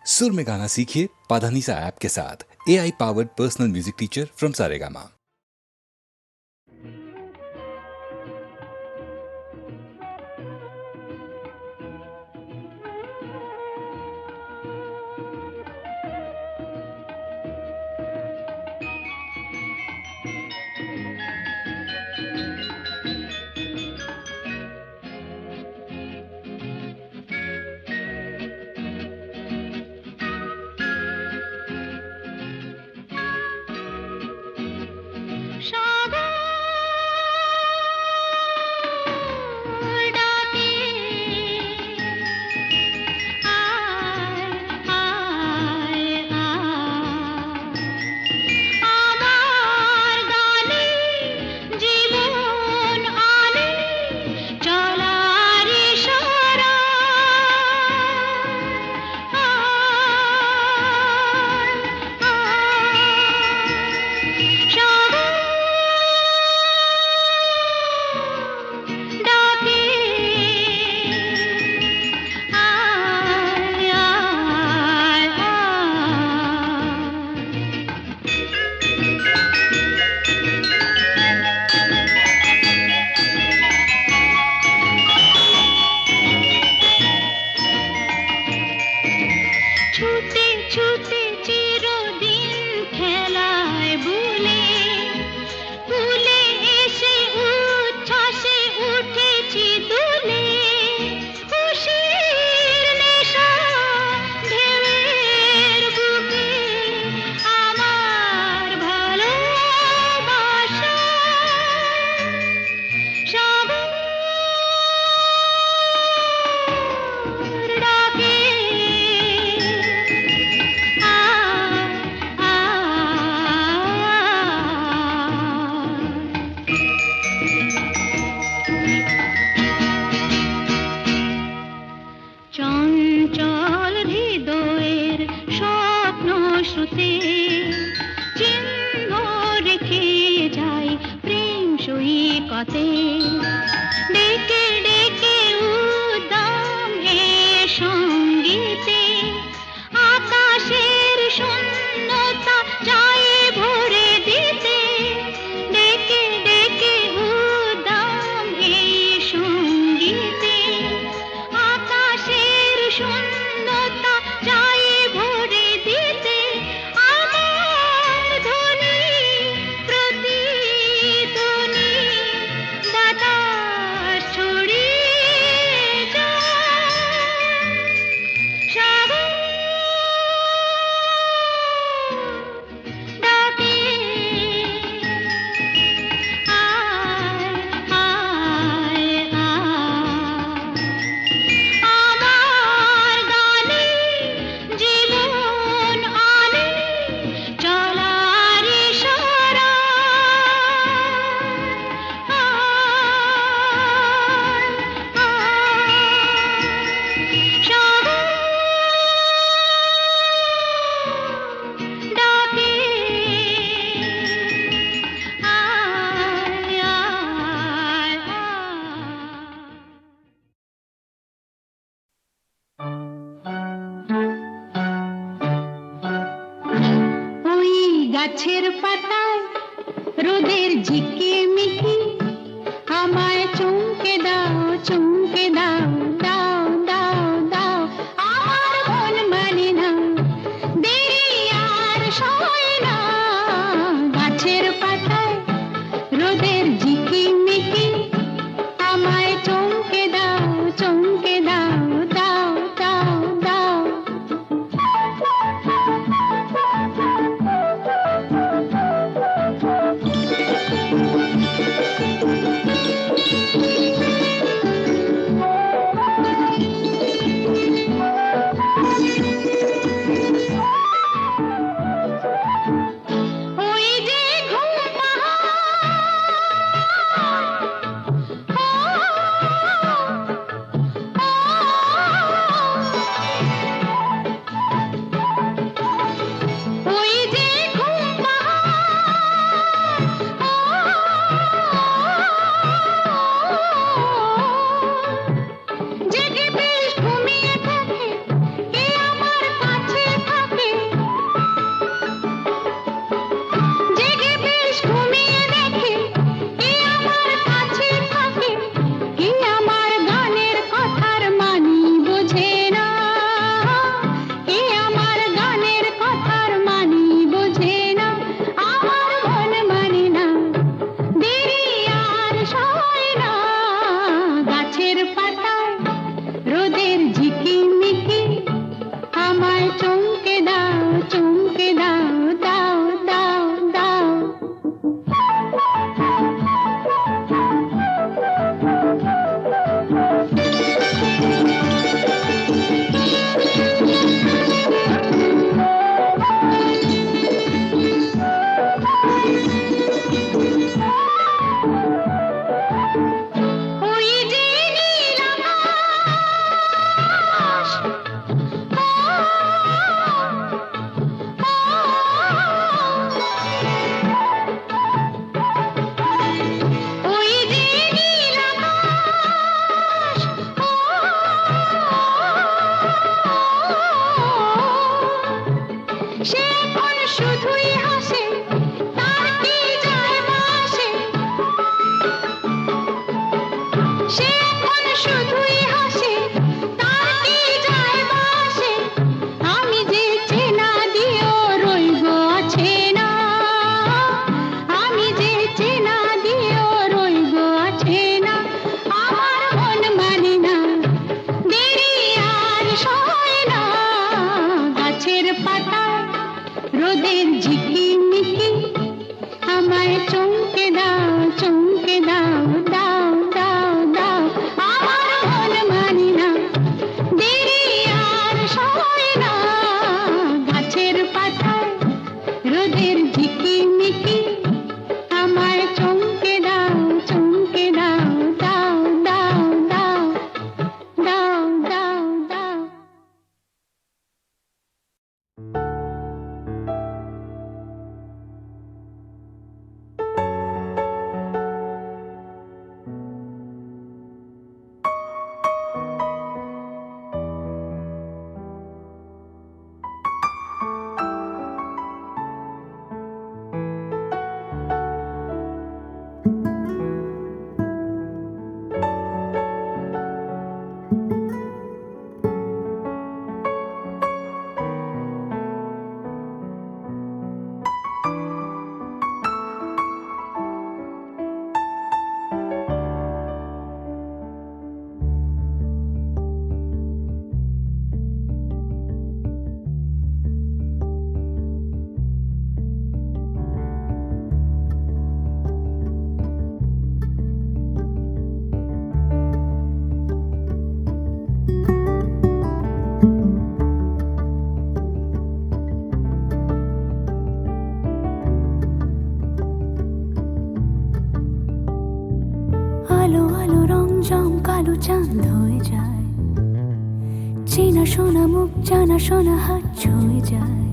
सुर में गाना सीखिए पाधानीसा ऐप के साथ। AI powered personal music teacher from Saregama. গাছের পাতায় রোদের ঝিকিমিকি আমায় চমকে দাও চমকে দাও দাও দাও দাও আমার মন মানে না দেরি আর সয় না গাছের পাতায় রোদের ঝিকিমিকি আমায় চমকে দাও চমকে দাও দাও দাও দাও চমকে দাও চমকে দাও দাও দাও দাও ওই যে নীল আকাশ, ওই যে নীল আকাশ, সে এখন শুধুই হাসে, তার কি যায় বাসে, সে এখন শুধুই হাসে, তার কি যায় বাসে, আমি যে চেনা দিয়েও রইব আছে না, আমি যে চেনা দিয়েও রইব আছে না, আমার মন মানে না, দেরি আর সয় না, গাছের পাতায় রোদের ঝিকিমিকি, আমায় চমকে দাও চমকে দাও দাও দাও দাও, আমার মন মানে না, দেরি আর সয় না, গাছের পাতায় রোদের ঝিকিমিকি, আমায় চমকে দাও চমকে দাও দাও দাও দাও দাও দাও দাও। আলো আলো রং জম কালো চাঁদ হয়ে যায়, চেনা শোনা মুখ জানা শোনা হাত ছুঁয়ে যায়,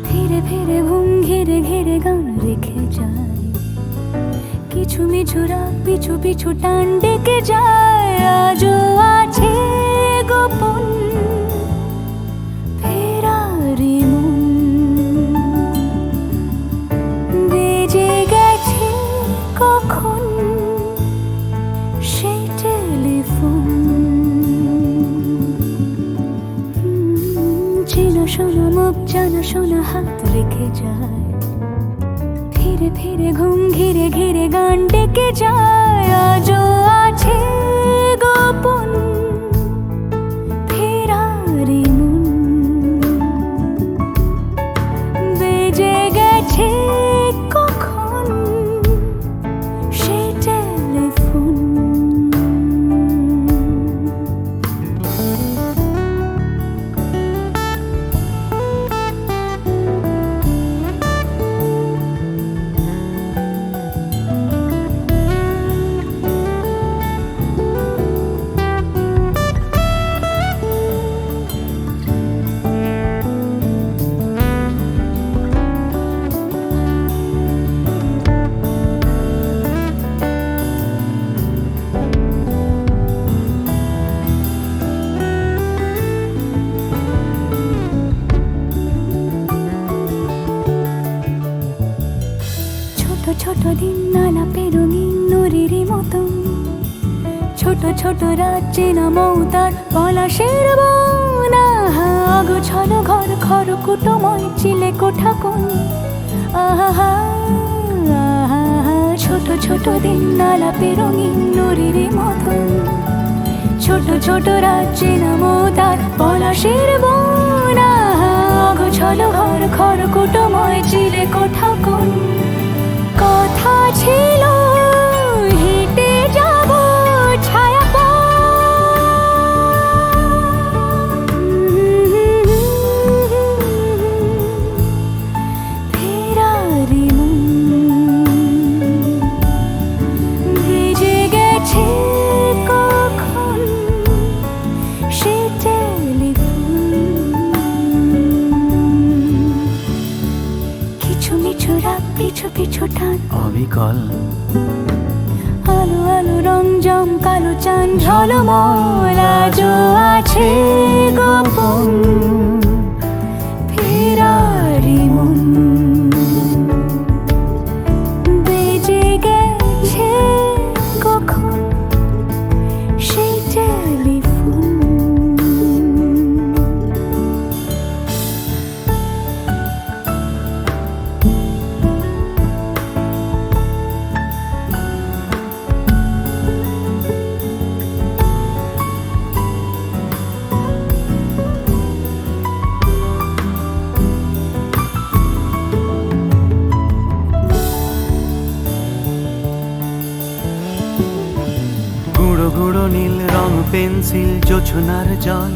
ধীরে ধীরে ঘুম ঘিরে ঘিরে গান রেখে যায়, কিছু মিছু রাগ পিছু পিছু টান ডেকে যায়, আজও আছে গোপন ফেরারি মন, বেজে গেছে কখন সেই টেলিফোন, চেনা শোনা মুখ জানা শোনা হাত রেখে যায়, ধীরে ধীরে ঘুম ঘিরে ঘিরে গান ডেকে যায়, আজও আছে গোপন ফেরারি মন, বেজে গেছে কখন সেই টেলিফোন। ছোট দিন আলাপের রঙিন নুরির মতন, ছোট ছোট রাজ্যে নামও তার পলাশের বন, আগোছল ঘর খড়কুটোময় চিলে কোঠা কোন, আহা আহা, ছোট ছোট দিন আলাপের রঙিন নুরির মতন, ছোট ছোট রাজ্যে নামও তার পলাশের বন, খড়কুটোময় চিলে কোঠা কোন কথা ছিল হেঁটে যাব ছায়া ফেরারি ভিজে গেছে কখন সে কিছু মিছু রাত পিছু পিছু টান অবিকল আলো আলো রং জম কালো চান ঝলমল আজও আছে গোপন ফেরারি মন বেজে গেছে কখন সেই টেলিফোন গুঁড়ো গুঁড়ো নীল রং পেন্সিল জোছনার জল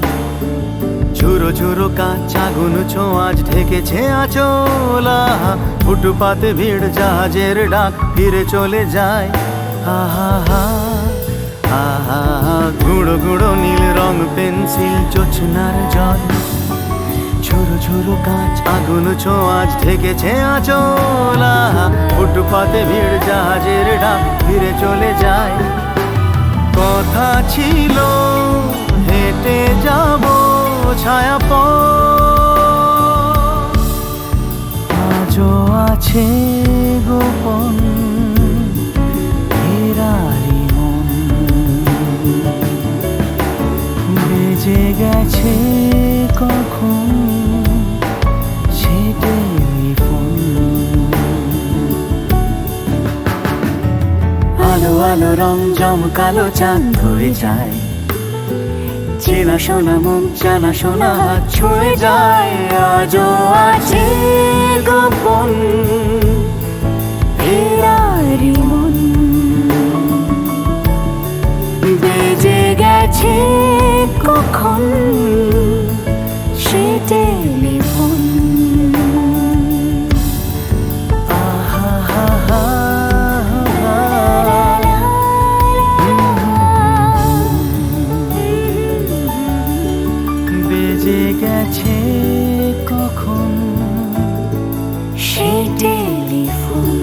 ঝুরো ঝুরো কাঁচ আগুন ছোঁয়াজ ঢেকেছে আচলা ফুটপাতে ভিড় জাহাজের ডাক ফিরে চলে যায় আহা হা আহা গুঁড়ো গুঁড়ো নীল রং পেন্সিল জোছনার জল ঝুরো ঝুরো কাঁচ আগুন ছোঁয়াজ ঢেকেছে আচলা ফুটপাতে ভিড় জাহাজের ডাক ফিরে চলে যায় কথা ছিল হেঁটে যাব ছায়া আজও আছে গোপন ফেরারি মন বেজে গেছে কখন সে টেলিফোন আলো আলো রং জমকালো চাঁদ হয়ে যায় চেনা শোনা মুখ জানা শোনা হাত ছুঁয়ে যায় আজও আছে গোপন ফেরারি মন বেজে গেছে কখন সে টেলিফোন আহা হা হা বেজে গেছে কখন সে টেলিফোন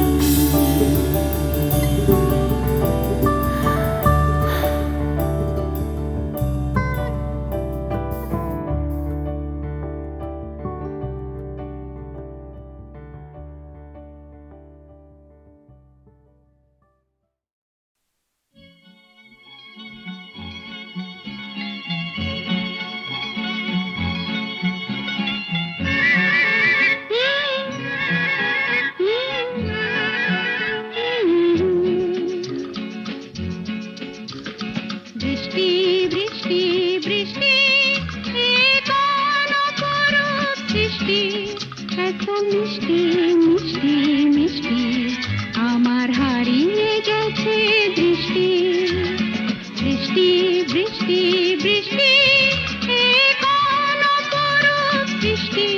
বৃষ্টি বৃষ্টি বৃষ্টি এ কোন অপরূপ সৃষ্টি এত মিষ্টি মিষ্টি মিষ্টি আমার হারিয়ে গেছে দৃষ্টি বৃষ্টি বৃষ্টি বৃষ্টি এ কোন অপরূপ সৃষ্টি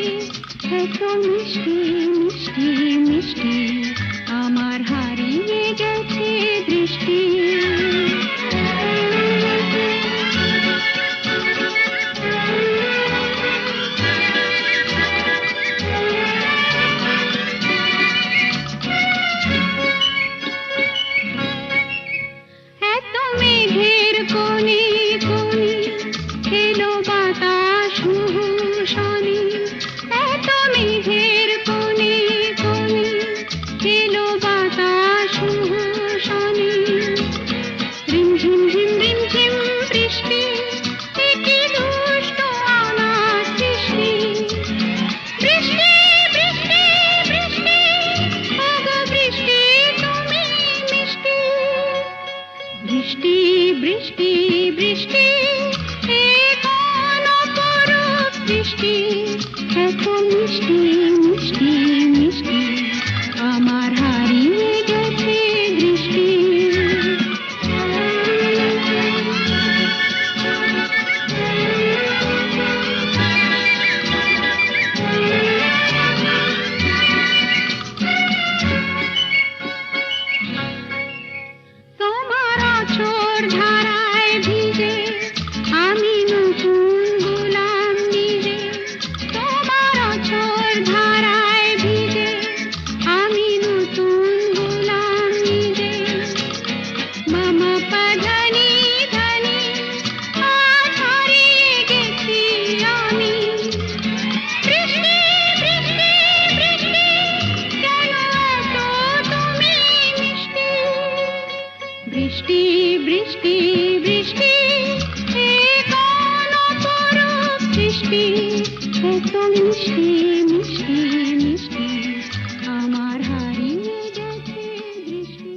এত মিষ্টি মিষ্টি মিষ্টি আমার হারিয়ে গেছে দৃষ্টি বৃষ্টি বৃষ্টি বৃষ্টি এ কোন অপরূপ বৃষ্টি এত মিষ্টি এত মিষ্টি মিষ্টি মিষ্টি আমার হারিয়ে গেছে দৃষ্টি।